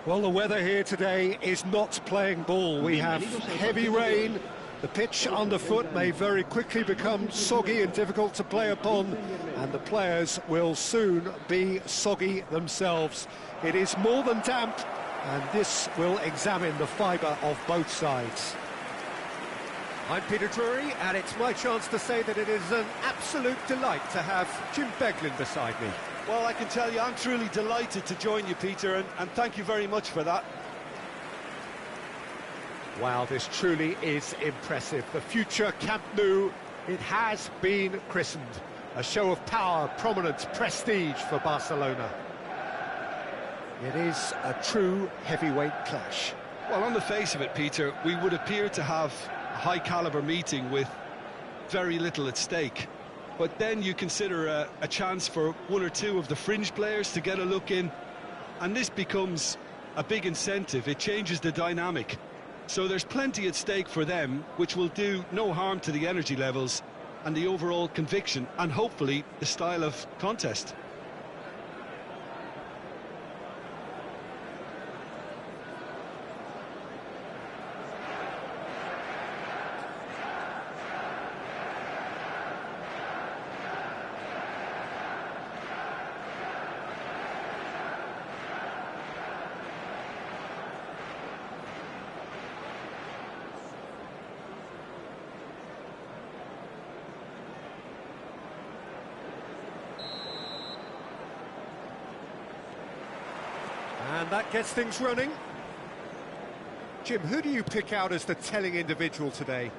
Well, the weather here today is not playing ball. We have heavy rain. The pitch underfoot may very quickly become soggy and difficult to play upon, and the players will soon be soggy themselves. It is more than damp, and this will examine the fibre of both sides. I'm Peter Drury, and it's my chance to say that it is an absolute delight to have Jim Beglin beside me. Well, I can tell you, I'm truly delighted to join you, Peter, and thank you very much for that. Wow, this truly is impressive. The future Camp Nou, it has been christened. A show of power, prominence, prestige for Barcelona. It is a true heavyweight clash. Well, on the face of it, Peter, we would appear to have a high-caliber meeting with very little at stake. But then you consider a chance for one or two of the fringe players to get a look in, and this becomes a big incentive. It changes the dynamic. So there's plenty at stake for them, which will do no harm to the energy levels and the overall conviction, and hopefully the style of contest. And that gets things running. Jim, who do you pick out as the telling individual today?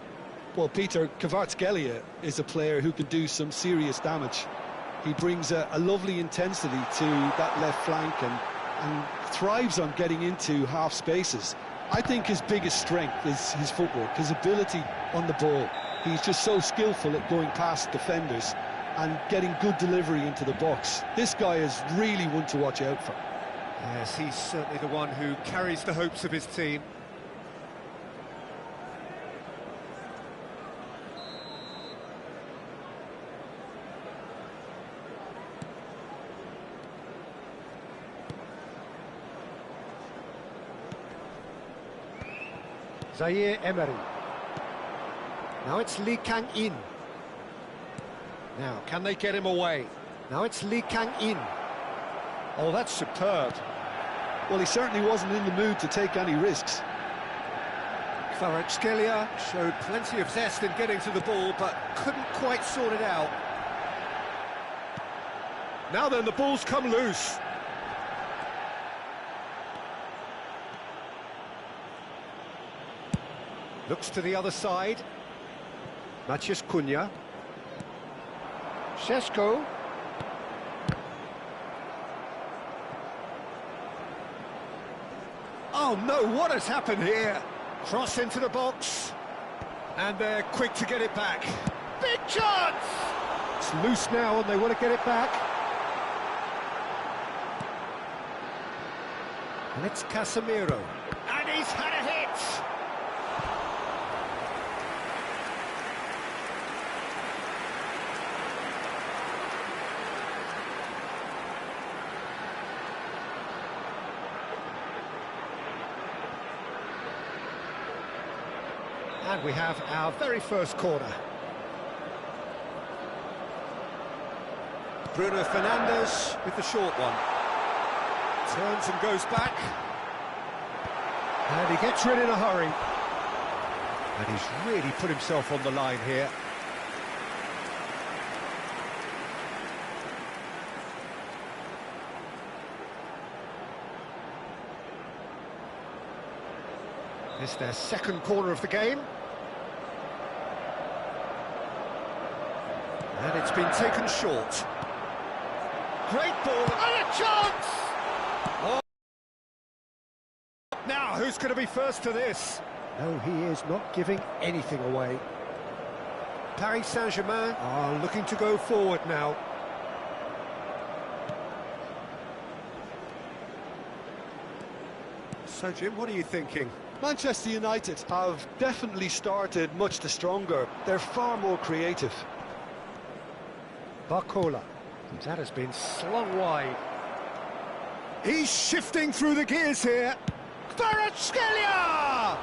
Well, Peter, Kvaratskhelia is a player who can do some serious damage. He brings a lovely intensity to that left flank and thrives on getting into half spaces. I think his biggest strength is his footwork, his ability on the ball. He's just so skillful at going past defenders and getting good delivery into the box. This guy is really one to watch out for. Yes, he's certainly the one who carries the hopes of his team. Zaire Emery. Now it's Lee Kang-in. Now, can they get him away? Now it's Lee Kang-in. Oh, that's superb. Well, he certainly wasn't in the mood to take any risks. Kvaratskhelia showed plenty of zest in getting to the ball, but couldn't quite sort it out. Now then, the ball's come loose. Looks to the other side. Maciej Cunha. Šeško. Oh no, what has happened here? Cross into the box, and they're quick to get it back. Big chance! It's loose now and they want to get it back. And it's Casemiro. And he's had a hit! And we have our very first corner. Bruno Fernandes with the short one. Turns and goes back. And he gets rid in a hurry. And he's really put himself on the line here. It's their second corner of the game. And it's been taken short. Great ball, and a chance! Oh. Now, who's going to be first to this? No, he is not giving anything away. Paris Saint-Germain are looking to go forward now. So, Jim, what are you thinking? Manchester United have definitely started much the stronger. They're far more creative. Barcola. That has been slung wide. He's shifting through the gears here. Kvaratskhelia!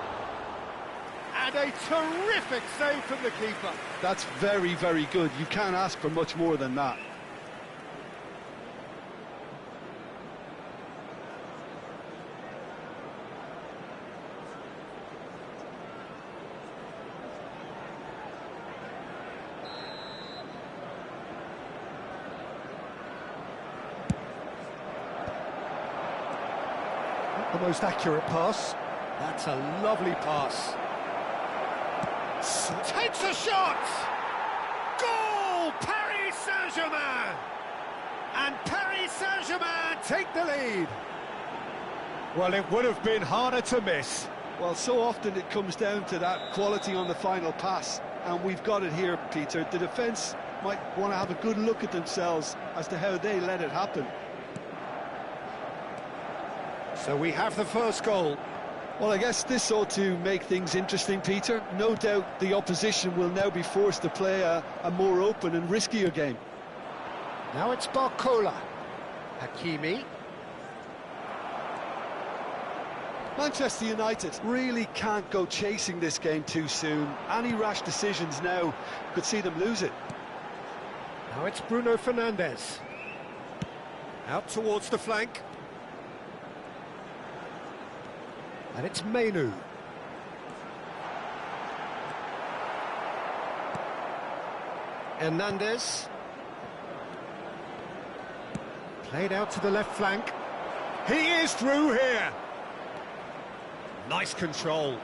And a terrific save from the keeper. That's very, very good. You can't ask for much more than that. The most accurate pass. That's a lovely pass. Takes a shot! Goal! Paris Saint-Germain! And Paris Saint-Germain take the lead. Well, it would have been harder to miss. Well, so often it comes down to that quality on the final pass, and we've got it here, Peter. The defence might want to have a good look at themselves as to how they let it happen. So we have the first goal. Well, I guess this ought to make things interesting, Peter. No doubt the opposition will now be forced to play a more open and riskier game. Now it's Barcola. Hakimi. Manchester United really can't go chasing this game too soon. Any rash decisions now could see them lose it. Now it's Bruno Fernandes. Out towards the flank. And it's Menu. Hernandez. Played out to the left flank. He is through here. Nice control.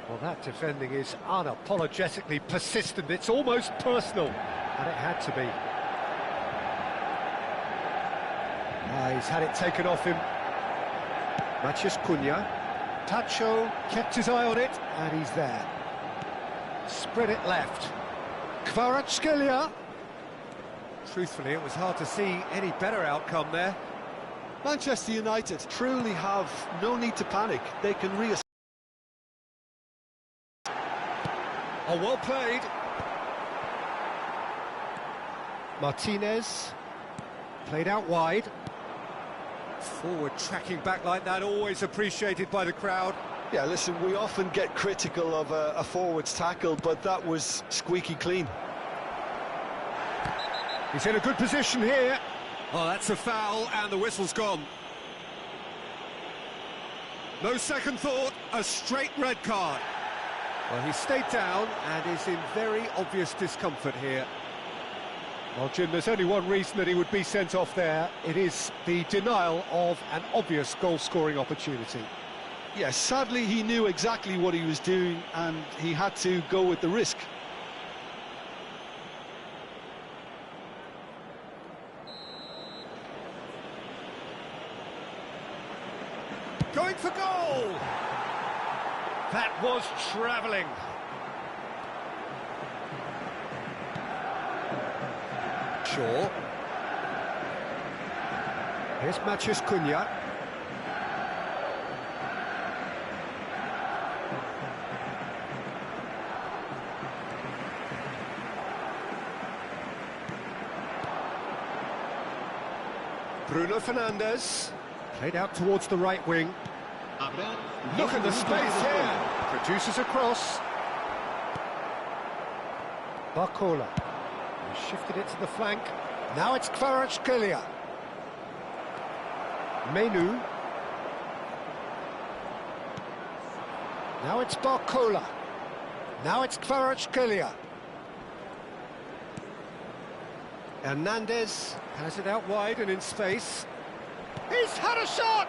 Well, that defending is unapologetically persistent. It's almost personal, and it had to be. He's had it taken off him. Matheus Cunha. Tacho kept his eye on it, and he's there. Spread it left. Kvaratskhelia. Truthfully, it was hard to see any better outcome there. Manchester United truly have no need to panic. They can reassess. Oh, well played. Martinez. Played out wide. Forward tracking back like that, always appreciated by the crowd. Yeah, listen, we often get critical of a forward's tackle, but that was squeaky clean. He's in a good position here. Oh, that's a foul, and the whistle's gone. No second thought, a straight red card. Well, he stayed down and is in very obvious discomfort here. Well, Jim, there's only one reason that he would be sent off there. It is the denial of an obvious goal-scoring opportunity. Yes, sadly he knew exactly what he was doing and he had to go with the risk. Going for goal! That was travelling. Shaw. Here's Matheus Cunha. Bruno Fernandes. Played out towards the right wing. Look at the space here. Produces a cross. Barcola. He shifted it to the flank. Now it's Kvaratskhelia. Menu. Now it's Barcola. Now it's Kvaratskhelia. Hernandez has it out wide and in space. He's had a shot!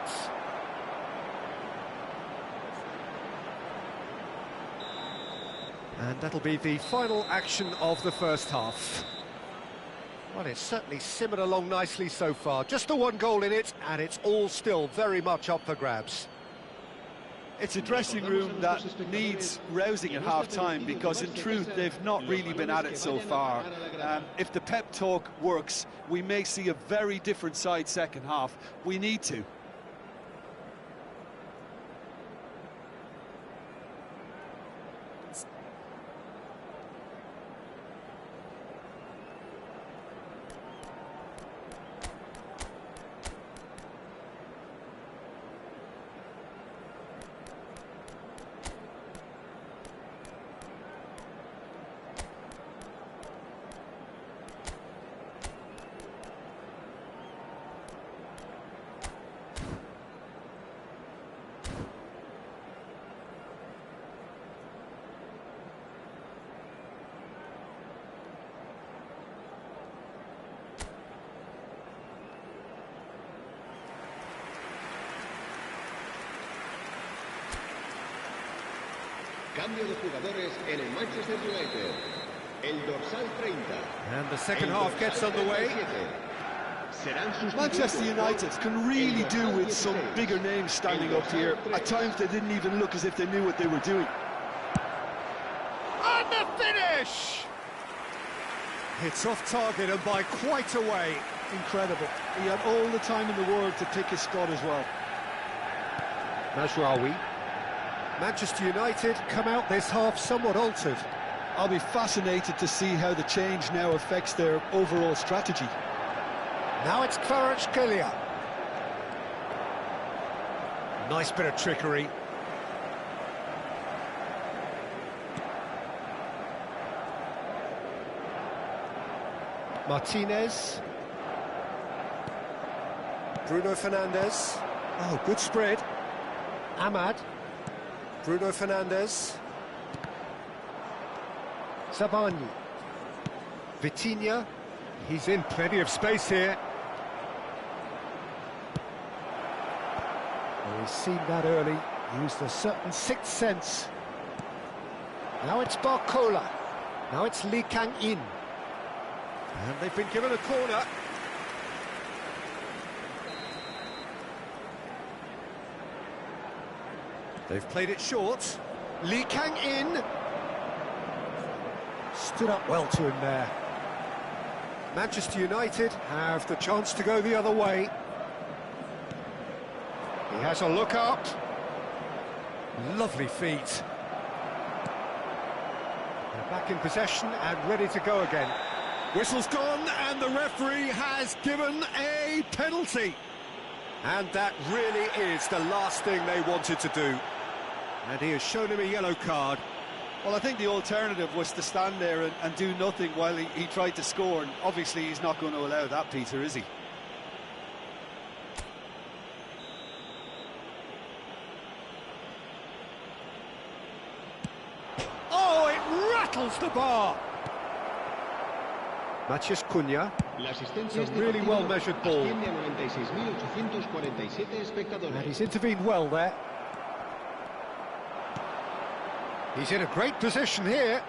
And that'll be the final action of the first half. Well, it's certainly simmered along nicely so far. Just the one goal in it, and it's all still very much up for grabs. It's a dressing room that needs rousing at half-time because, in truth, they've not really been at it so far. If the pep talk works, we may see a very different side second half. We need to. Cambio de jugadores en el Manchester United. El dorsal 30. And the second half gets underway. Manchester United can really do with some bigger names standing up here. At times they didn't even look as if they knew what they were doing. And the finish! It's off target and by quite a way. Incredible. He had all the time in the world to pick his spot as well. Mazraoui. Manchester United come out this half somewhat altered. I'll be fascinated to see how the change now affects their overall strategy. Now it's Kvaratskhelia. Nice bit of trickery. Martinez. Bruno Fernandes. Oh, good spread. Ahmad. Bruno Fernandes. Zabani. Vitinha. He's in plenty of space here. Well, he's seen that early. Used a certain sixth sense. Now it's Barcola. Now it's Lee Kang-in. And they've been given a corner. They've played it short. Lee Kang-in. Stood up well to him there. Manchester United have the chance to go the other way. He has a look up. Lovely feet. They're back in possession and ready to go again. Whistle's gone and the referee has given a penalty. And that really is the last thing they wanted to do. And he has shown him a yellow card. Well, I think the alternative was to stand there and do nothing while he tried to score. And obviously he's not going to allow that, Peter, is he? Oh, it rattles the bar. Matías Cunha. A really well-measured ball. And he's intervened well there. He's in a great position here.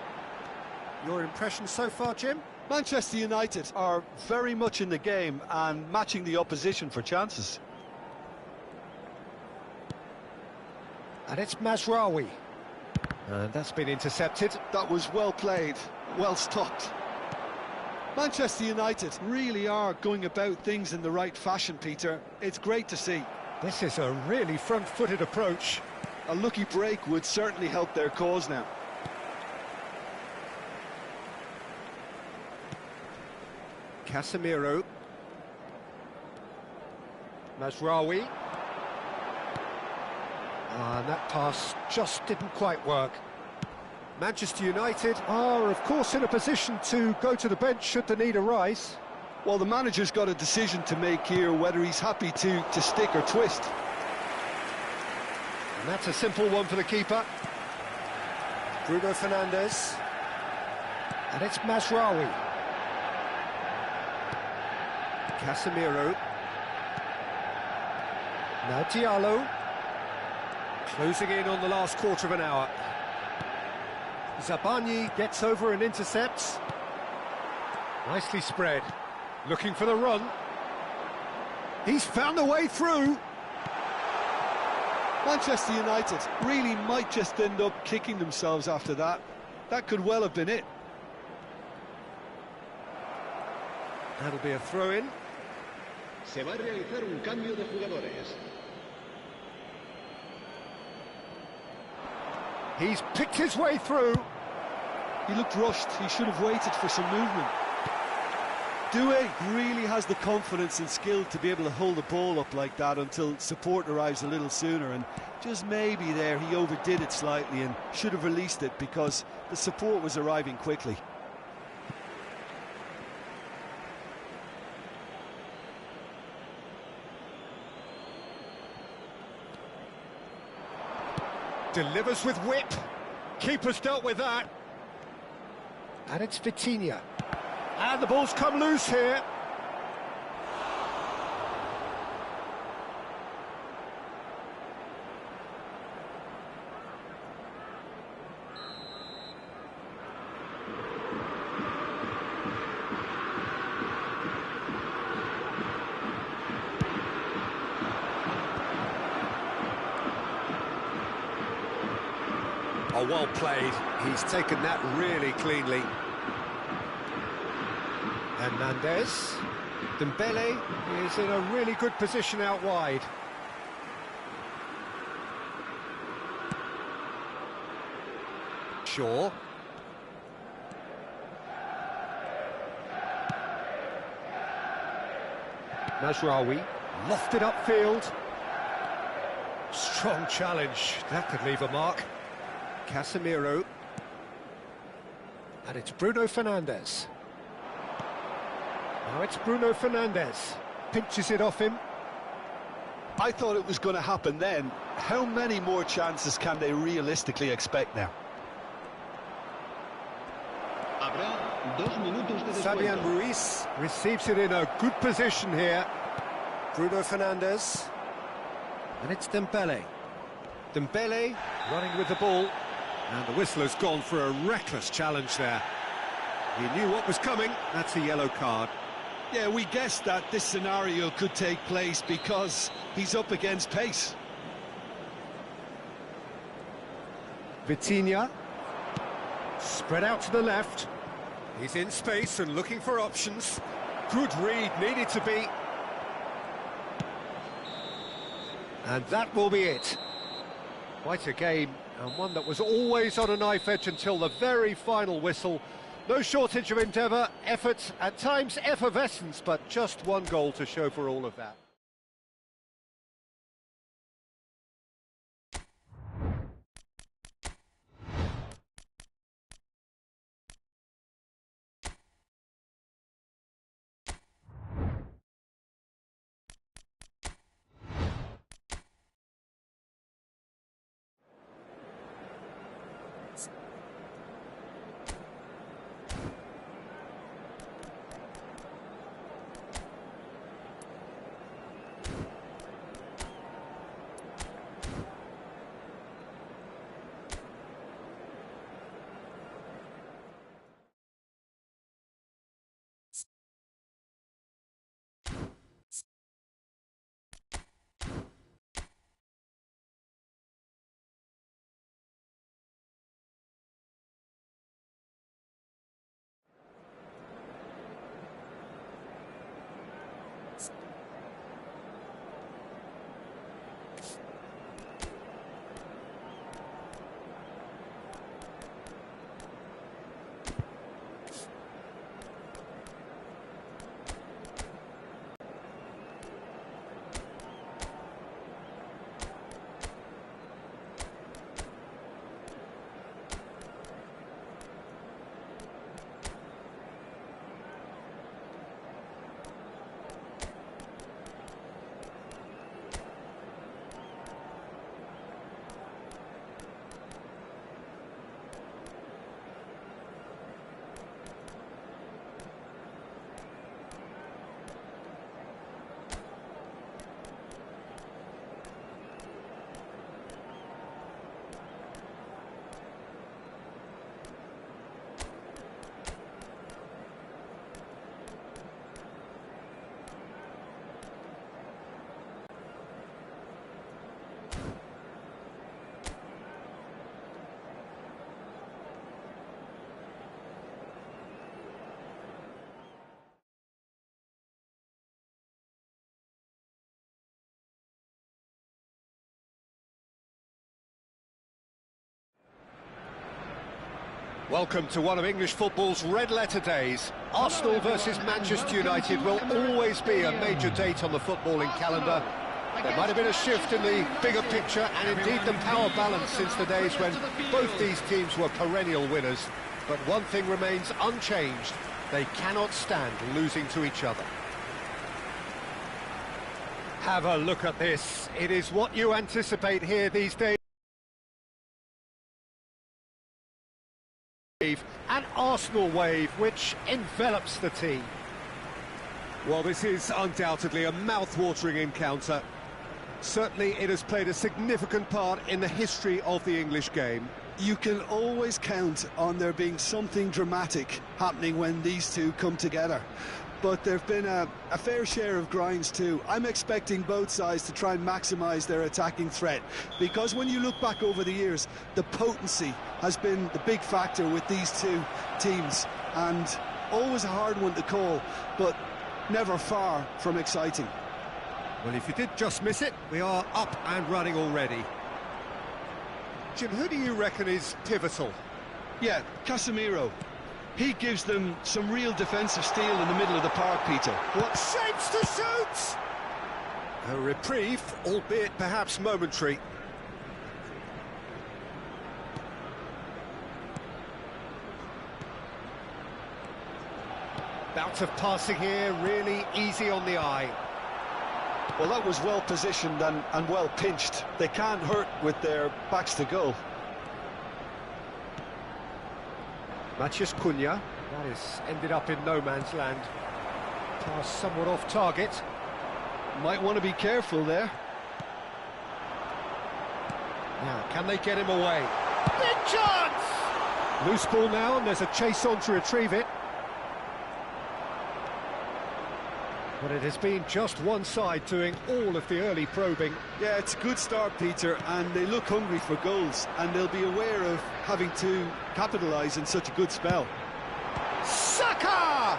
Your impression so far, Jim? Manchester United are very much in the game and matching the opposition for chances. And it's Mazraoui. And that's been intercepted. That was well played, well stopped. Manchester United really are going about things in the right fashion, Peter. It's great to see. This is a really front-footed approach. A lucky break would certainly help their cause now. Casemiro. Mazraoui. And that pass just didn't quite work. Manchester United are, of course, in a position to go to the bench should the need arise. Well, the manager's got a decision to make here, whether he's happy to stick or twist. And that's a simple one for the keeper. Bruno Fernandes. And it's Mazraoui. Casemiro. Now Diallo. Closing in on the last quarter of an hour. Zabani gets over and intercepts. Nicely spread. Looking for the run. He's found a way through. Manchester United really might just end up kicking themselves after that. That could well have been it. That'll be a throw-in. Se va a realizar un cambio de jugadores. He's picked his way through. He looked rushed. He should have waited for some movement. Doué really has the confidence and skill to be able to hold the ball up like that until support arrives a little sooner, and just maybe there he overdid it slightly and should have released it because the support was arriving quickly. Delivers with whip. Keeper's dealt with that. And it's Vitinha. And the ball's come loose here. Oh, well played. He's taken that really cleanly. Hernandez. Dembele is in a really good position out wide. Shaw. Mazraoui, lofted upfield. Strong challenge, that could leave a mark. Casemiro. And it's Bruno Fernandes. Now it's Bruno Fernandes. Pinches it off him. I thought it was going to happen then. How many more chances can they realistically expect now? Fabian Ruiz receives it in a good position here. Bruno Fernandes. And it's Dembele. Dembele running with the ball. And the whistle has gone for a reckless challenge there. He knew what was coming. That's a yellow card. Yeah, we guessed that this scenario could take place because he's up against pace. Vitinha. Spread out to the left. He's in space and looking for options. Good read, needed to be. And that will be it. Quite a game, and one that was always on a knife edge until the very final whistle. No shortage of endeavour, effort, at times effervescence, but just one goal to show for all of that. Welcome to one of English football's red-letter days. Arsenal versus Manchester United will always be a major date on the footballing calendar. There might have been a shift in the bigger picture and indeed the power balance since the days when both these teams were perennial winners. But one thing remains unchanged. They cannot stand losing to each other. Have a look at this. It is what you anticipate here these days. An Arsenal wave which envelops the team. Well, this is undoubtedly a mouth-watering encounter. Certainly it has played a significant part in the history of the English game. You can always count on there being something dramatic happening when these two come together. but there have been a fair share of grinds too. I'm expecting both sides to try and maximise their attacking threat, because when you look back over the years, the potency has been the big factor with these two teams, and always a hard one to call, but never far from exciting. Well, if you did just miss it, we are up and running already. Jim, who do you reckon is pivotal? Yeah, Casemiro. He gives them some real defensive steel in the middle of the park, Peter. What shapes to shoot! A reprieve, albeit perhaps momentary. Bout of passing here, really easy on the eye. Well, that was well positioned and well pinched. They can't hurt with their backs to goal. Matheus Cunha, that has ended up in no man's land. Pass somewhat off target. Might want to be careful there. Now, can they get him away? Big chance! Loose ball now, and there's a chase on to retrieve it. But it has been just one side doing all of the early probing. Yeah, it's a good start, Peter, and they look hungry for goals, and they'll be aware of having to capitalise in such a good spell. Saka!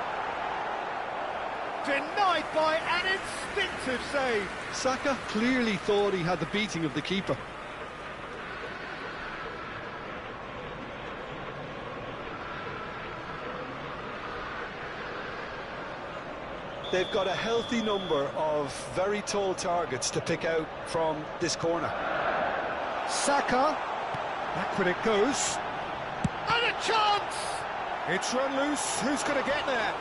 Denied by an instinctive save. Saka clearly thought he had the beating of the keeper. They've got a healthy number of very tall targets to pick out from this corner. Saka, backward it goes. And a chance! It's run loose, who's going to get there?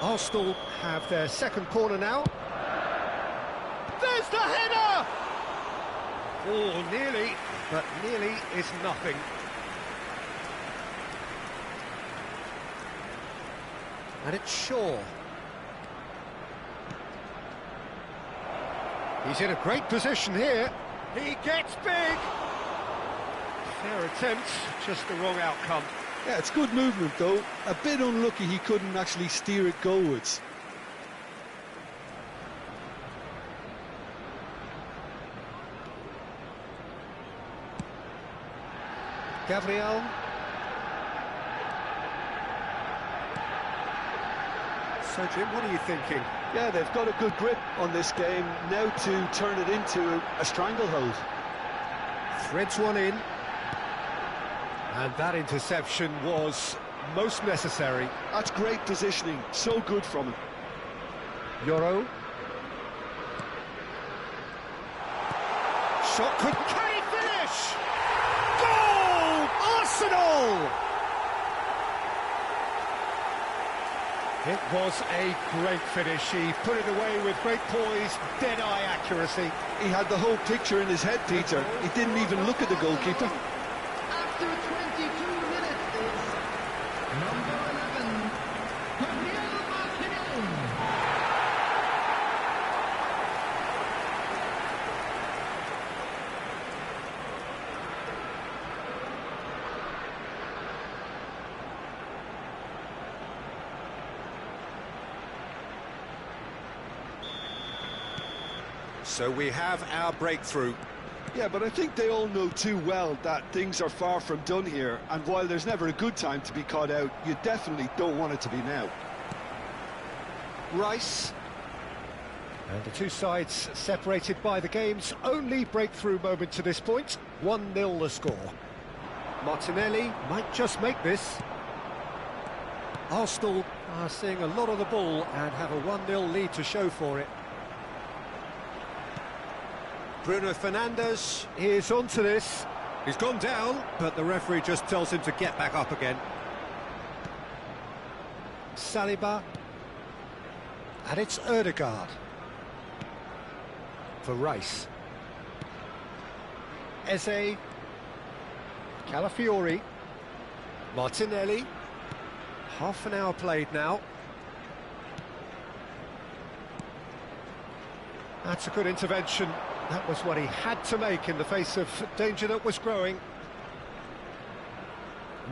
Arsenal have their second corner now. There's the header! Oh, nearly, but nearly is nothing. And it's Shaw. He's in a great position here. He gets big! Fair attempt, just the wrong outcome. Yeah, it's good movement though. A bit unlucky he couldn't actually steer it goalwards. Gabriel. So Jim, what are you thinking? Yeah, they've got a good grip on this game now to turn it into a stranglehold. Threads one in. And that interception was most necessary. That's great positioning, so good from him. Euro. Shot could... Can he finish? Goal! Arsenal! It was a great finish. He put it away with great poise, dead-eye accuracy. He had the whole picture in his head, Peter. He didn't even look at the goalkeeper. After 22 minutes is number 11, Gabriel Martinez. So we have our breakthrough. Yeah, but I think they all know too well that things are far from done here, and while there's never a good time to be caught out, you definitely don't want it to be now. Rice. And the two sides separated by the game's only breakthrough moment to this point. 1-0 the score. Martinelli might just make this. Arsenal are seeing a lot of the ball and have a 1-0 lead to show for it. Bruno Fernandes is onto this. He's gone down, but the referee just tells him to get back up again. Saliba. And it's Ødegaard. For Rice. Eze. Calafiori. Martinelli. Half an hour played now. That's a good intervention. That was what he had to make in the face of danger that was growing.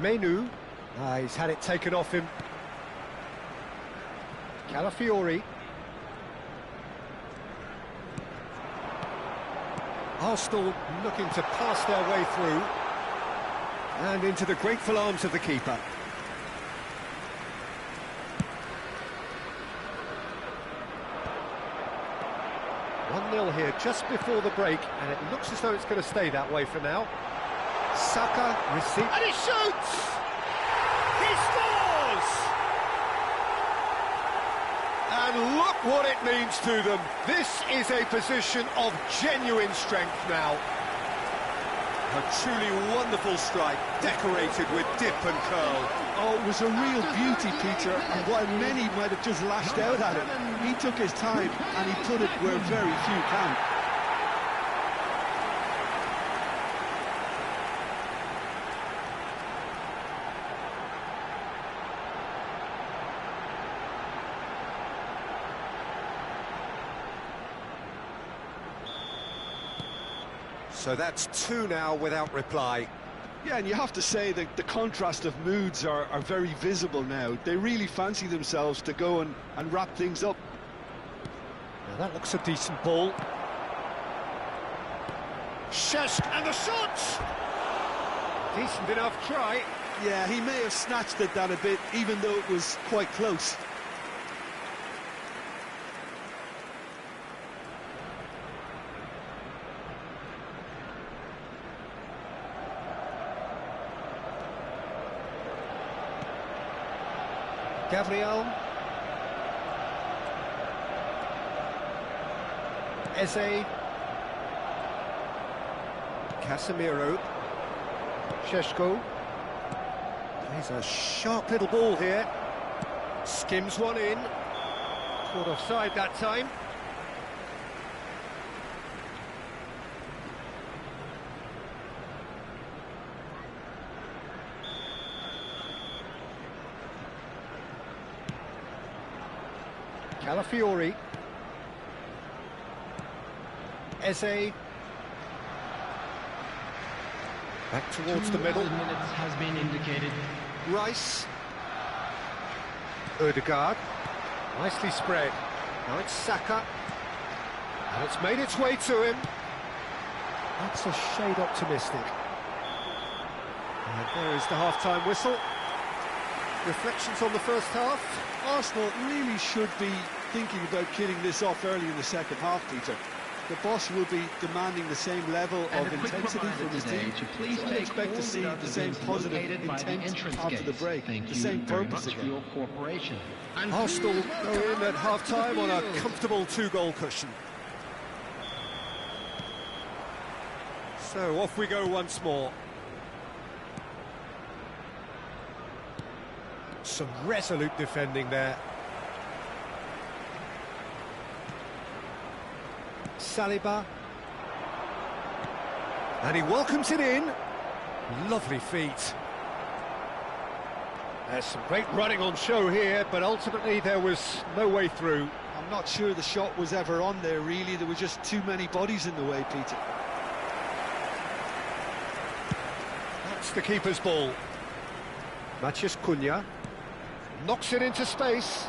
Menu. He's had it taken off him. Calafiori. Arsenal looking to pass their way through. And into the grateful arms of the keeper. 1-0 here just before the break, and it looks as though it's going to stay that way for now. Saka receives, and he shoots! He scores! And look what it means to them. This is a position of genuine strength now. A truly wonderful strike, decorated with dip and curl. Oh, it was a real beauty, Peter, and while many might have just lashed out at him, he took his time and he put it where very few can. So that's 2 now without reply. Yeah, and you have to say that the contrast of moods are very visible now. They really fancy themselves to go and wrap things up. Now that looks a decent ball. Shesk and the shot! Decent enough try. Yeah, he may have snatched at that a bit, even though it was quite close. Gabriel. Eze. Casemiro. Šeško. Plays a sharp little ball here. Skims one in. Caught offside that time. Calafiori. Eze. Back towards the middle. Minutes has been indicated. Rice. Ødegaard. Nicely spread. Now it's Saka. And it's made its way to him. That's a shade optimistic. And there is the half-time whistle. Reflections on the first half. Arsenal really should be thinking about killing this off early in the second half, Peter. The boss will be demanding the same level of intensity from his team. Please I expect to see the same positive intent after the break, the same purpose again. Arsenal go in at half-time on a comfortable 2-goal cushion. So off we go once more. Some resolute defending there. Saliba. And he welcomes it in. Lovely feet. There's some great running on show here, but ultimately there was no way through. I'm not sure the shot was ever on there, really. There were just too many bodies in the way, Peter. That's the keeper's ball. Matheus Cunha knocks it into space.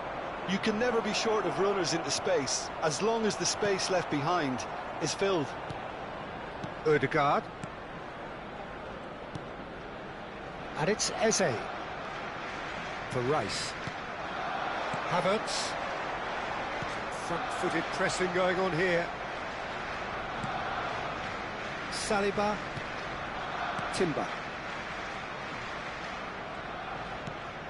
You can never be short of runners into space, as long as the space left behind is filled. Ødegaard. And it's Eze. For Rice. Havertz. Front-footed pressing going on here. Saliba. Timber.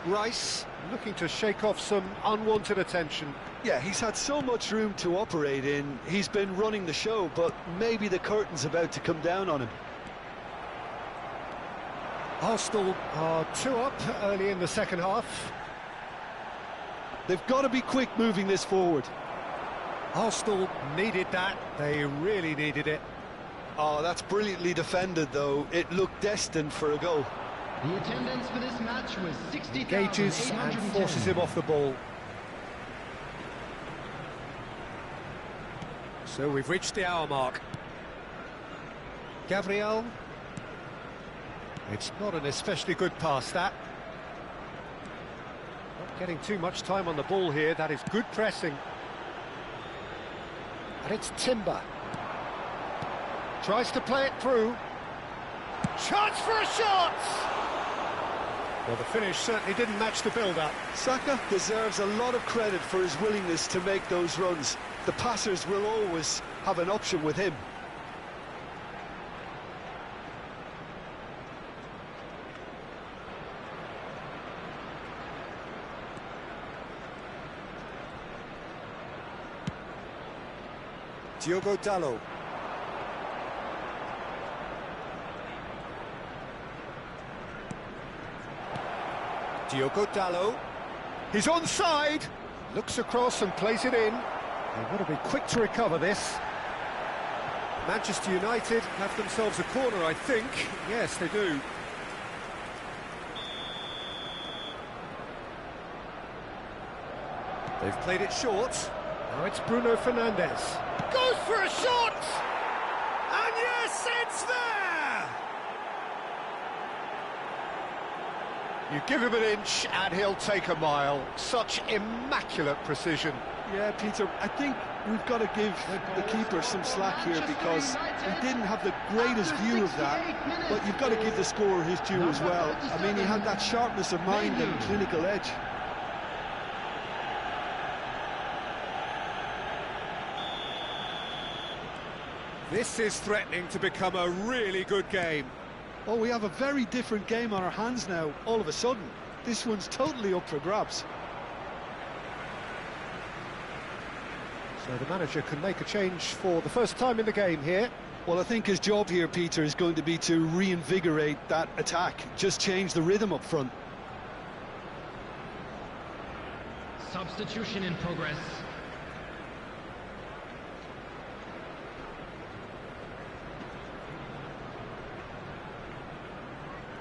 Rice looking to shake off some unwanted attention. Yeah, he's had so much room to operate in. He's been running the show, but maybe the curtain's about to come down on him. Arsenal are 2 up early in the second half. They've got to be quick moving this forward. Arsenal needed that. They really needed it. Oh, that's brilliantly defended, though. It looked destined for a goal. The attendance for this match was 60,810. Engages and forces him off the ball. So we've reached the hour mark. Gabriel. It's not an especially good pass, that. Not getting too much time on the ball here. That is good pressing. And it's Timber. Tries to play it through. Chance for a shot! Well, the finish certainly didn't match the build-up. Saka deserves a lot of credit for his willingness to make those runs. The passers will always have an option with him. Diogo Dalot. Diogo Dalot. He's onside. Looks across and plays it in. They've got to be quick to recover this. Manchester United have themselves a corner, I think. Yes, they do. They've played it short. Now it's Bruno Fernandes. Goes for a shot! And yes, it's there! You give him an inch and he'll take a mile. Such immaculate precision. Yeah, Peter, I think we've got to give the keeper some slack here because he didn't have the greatest view of that, but you've got to give the scorer his due as well. I mean, he had that sharpness of mind and clinical edge. This is threatening to become a really good game. Oh, we have a very different game on our hands now, all of a sudden. This one's totally up for grabs. So the manager can make a change for the first time in the game here. Well, I think his job here, Peter, is going to be to reinvigorate that attack. Just change the rhythm up front. Substitution in progress.